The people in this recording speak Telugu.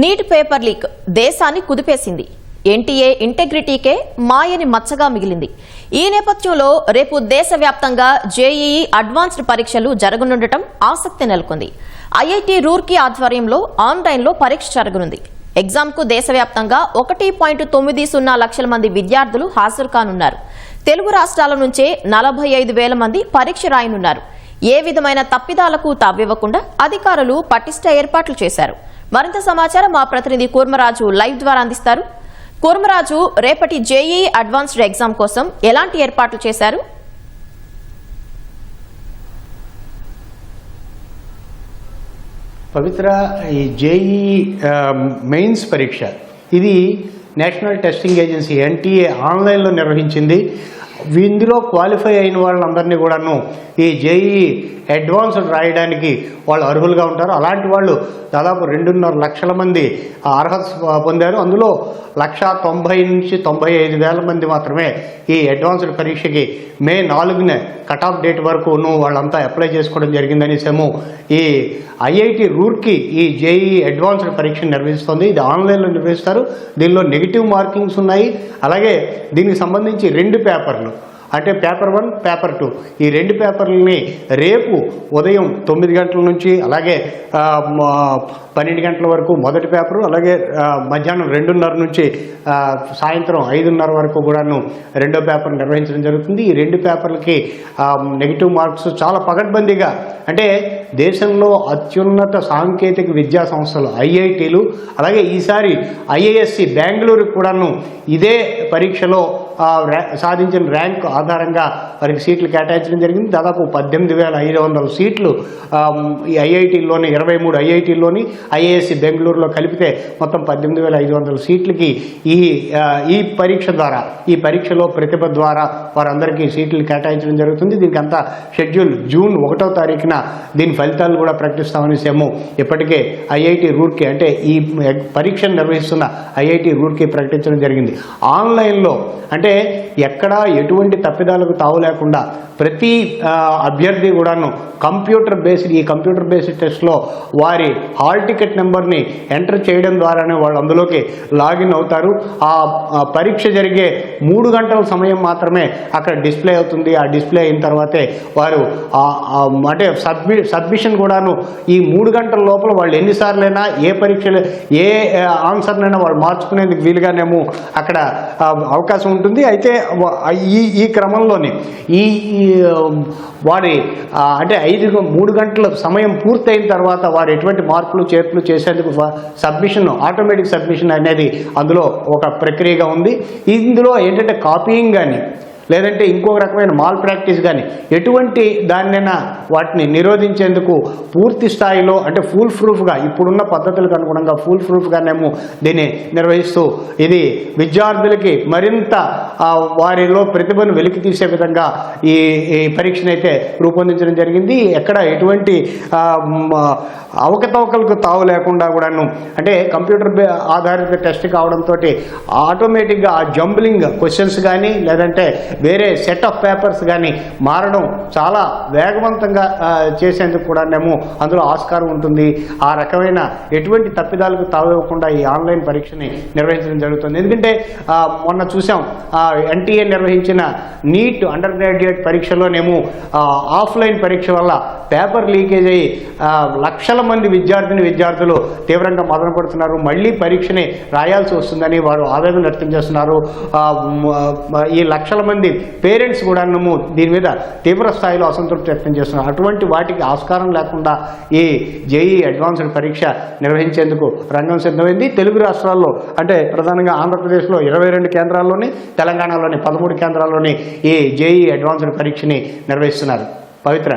నీట్ పేపర్ లీక్ దేశాన్ని కుదిపేసింది. ఎన్టీఏ ఇంటెగ్రిటీకే మాయని మచ్చగా మిగిలింది. ఈ నేపథ్యంలో రేపు దేశవ్యాప్తంగా జేఈఈ అడ్వాన్స్డ్ పరీక్షలు జరగనుండటం ఆసక్తి నెలకొంది. ఐఐటీ రూర్కీ ఆధ్వర్యంలో ఆన్లైన్లో పరీక్ష జరగనుంది. ఎగ్జామ్కు దేశవ్యాప్తంగా 1.90 లక్షల మంది విద్యార్థులు హాజరు కానున్నారు. తెలుగు రాష్ట్రాల నుంచే 45,000 మంది పరీక్ష రాయనున్నారు. ఏ విధమైన తప్పిదాలకు తావివ్వకుండా అధికారులు పటిష్ట ఏర్పాట్లు చేశారు. మరింత సమాచారం మా ప్రతినిధి కూర్మరాజు లైవ్ ద్వారా అందిస్తారు. కూర్మరాజు, రేపటి జేఈఈ అడ్వాన్స్డ్ ఎగ్జామ్ కోసం ఎలాంటి ఏర్పాట్లు చేశారు? పవిత్ర, ఈ జేఈఈ మెయిన్స్ పరీక్ష ఇది నేషనల్ టెస్టింగ్ ఏజెన్సీ ఎన్టీఏ ఆన్లైన్లో నిర్వహించింది. ఇందులో క్వాలిఫై అయిన వాళ్ళందరినీ కూడాను ఈ జేఈఈ అడ్వాన్స్డ్ రాయడానికి వాళ్ళు అర్హులుగా ఉంటారు. అలాంటి వాళ్ళు దాదాపు 2.5 లక్షల మంది అర్హత పొందారు. అందులో 1,90,000 నుంచి 95,000 మంది మాత్రమే ఈ అడ్వాన్స్డ్ పరీక్షకి మే 4న కట్ ఆఫ్ డేట్ వరకు వాళ్ళంతా అప్లై చేసుకోవడం జరిగిందనేసేమో ఈ ఐఐటి రూర్కీ ఈ జేఈఈ అడ్వాన్స్డ్ పరీక్ష నిర్వహిస్తుంది. ఇది ఆన్లైన్లో నిర్వహిస్తారు. దీనిలో నెగిటివ్ మార్కింగ్స్ ఉన్నాయి. అలాగే దీనికి సంబంధించి 2 పేపర్లు, అంటే పేపర్ 1, పేపర్ 2, ఈ 2 పేపర్లని రేపు ఉదయం 9 గంటల నుంచి అలాగే 12 గంటల వరకు మొదటి పేపరు, అలాగే మధ్యాహ్నం 2:30 నుంచి సాయంత్రం 5:30 వరకు కూడాను రెండో పేపర్ నిర్వహించడం జరుగుతుంది. ఈ 2 పేపర్లకి నెగిటివ్ మార్క్స్ చాలా పకడ్బందీగా, అంటే దేశంలో అత్యున్నత సాంకేతిక విద్యా సంస్థలు ఐఐటీలు, అలాగే ఈసారి ఐఐఎస్సి బెంగళూరు కూడాను ఇదే పరీక్షలో సాధించిన ర్యాంక్ ఆధారంగా వారికి సీట్లు కేటాయించడం జరిగింది. దాదాపు 18,500 సీట్లు ఈ ఐఐటీల్లోని 23 ఐఐటీల్లోని ఐఐఎస్సి బెంగళూరులో కలిపితే మొత్తం 18,500 సీట్లకి ఈ పరీక్ష ద్వారా, ఈ పరీక్షలో ప్రతిభ ద్వారా వారందరికీ సీట్లు కేటాయించడం జరుగుతుంది. దీనికి అంతా షెడ్యూల్ జూన్ 1వ తారీఖున దీని ఫలితాలు కూడా ప్రకటిస్తామనేసేమో ఇప్పటికే ఐఐటి రూర్కీ, అంటే ఈ పరీక్షను నిర్వహిస్తున్న ఐఐటి రూర్కీ ప్రకటించడం జరిగింది. ఆన్లైన్లో అంటే ఎక్కడా ఎటువంటి తప్పిదాలకు తావు లేకుండా ప్రతి అభ్యర్థి కూడాను ఈ కంప్యూటర్ బేస్డ్ టెస్ట్లో వారి హాల్ టికెట్ నెంబర్ని ఎంటర్ చేయడం ద్వారానే వాళ్ళు అందులోకి లాగిన్ అవుతారు. ఆ పరీక్ష జరిగే 3 గంటల సమయం మాత్రమే అక్కడ డిస్ప్లే అవుతుంది. ఆ డిస్ప్లే అయిన తర్వాతే వారు అంటే సబ్మిషన్ కూడాను ఈ 3 గంటల లోపల వాళ్ళు ఎన్నిసార్లైనా ఏ పరీక్షలు ఏ ఆన్సర్నైనా వాళ్ళు మార్చుకునేందుకు వీలుగానేమో అక్కడ అవకాశం ఉంటుంది. అయితే ఈ క్రమంలోనే వారి అంటే 3 గంటల సమయం పూర్తయిన తర్వాత వారు ఎటువంటి మార్పులు చేర్పులు చేసేందుకు సబ్మిషన్, ఆటోమేటిక్ సబ్మిషన్ అనేది అందులో ఒక ప్రక్రియగా ఉంది. ఇందులో ఏంటంటే కాపీయింగ్ కానీ లేదంటే ఇంకొక రకమైన మాల్ ప్రాక్టీస్ కానీ ఎటువంటి దాన్నైనా వాటిని నిరోధించేందుకు పూర్తి స్థాయిలో, అంటే ఫుల్ ప్రూఫ్గా, ఇప్పుడున్న పద్ధతులకు అనుగుణంగా ఫుల్ ప్రూఫ్గానేమో దీన్ని నిర్వహిస్తూ ఇది విద్యార్థులకి మరింత వారిలో ప్రతిభను వెలికి తీసే విధంగా ఈ పరీక్షను అయితే రూపొందించడం జరిగింది. ఎక్కడ ఎటువంటి అవకతవకలకు తావు లేకుండా కూడాను, అంటే కంప్యూటర్ ఆధారిత టెస్ట్ కావడంతో ఆటోమేటిక్గా ఆ జంబ్లింగ్ క్వశ్చన్స్ కానీ లేదంటే వేరే సెట్ ఆఫ్ పేపర్స్ కానీ మారడం చాలా వేగవంతంగా చేసేందుకు కూడానేమో అందులో ఆస్కారం ఉంటుంది. ఆ రకమైన ఎటువంటి తప్పిదాలకు తావివ్వకుండా ఈ ఆన్లైన్ పరీక్షని నిర్వహించడం జరుగుతుంది. ఎందుకంటే మొన్న చూసాం ఎన్టీఏ నిర్వహించిన నీట్ అండర్ గ్రాడ్యుయేట్ పరీక్షలోనేమో ఆఫ్లైన్ పరీక్ష వల్ల పేపర్ లీకేజ్ అయ్యి లక్షల మంది విద్యార్థులు తీవ్రంగా మదన పడుతున్నారు. మళ్ళీ పరీక్షని రాయాల్సి వస్తుందని వారు ఆవేదన వ్యక్తం చేస్తున్నారు. ఈ లక్షల మంది పేరెంట్స్ కూడా దీని మీద తీవ్ర స్థాయిలో అసంతృప్తి వ్యక్తం చేస్తున్నారు. అటువంటి వాటికి ఆస్కారం లేకుండా ఈ జేఈఈ అడ్వాన్స్డ్ పరీక్ష నిర్వహించేందుకు రంగం సిద్ధమైంది. తెలుగు రాష్ట్రాల్లో, అంటే ప్రధానంగా ఆంధ్రప్రదేశ్లో 22 కేంద్రాల్లోని, తెలంగాణలోని 13 కేంద్రాల్లోని ఈ జేఈఈ అడ్వాన్స్డ్ పరీక్షని నిర్వహిస్తున్నారు. పవిత్ర.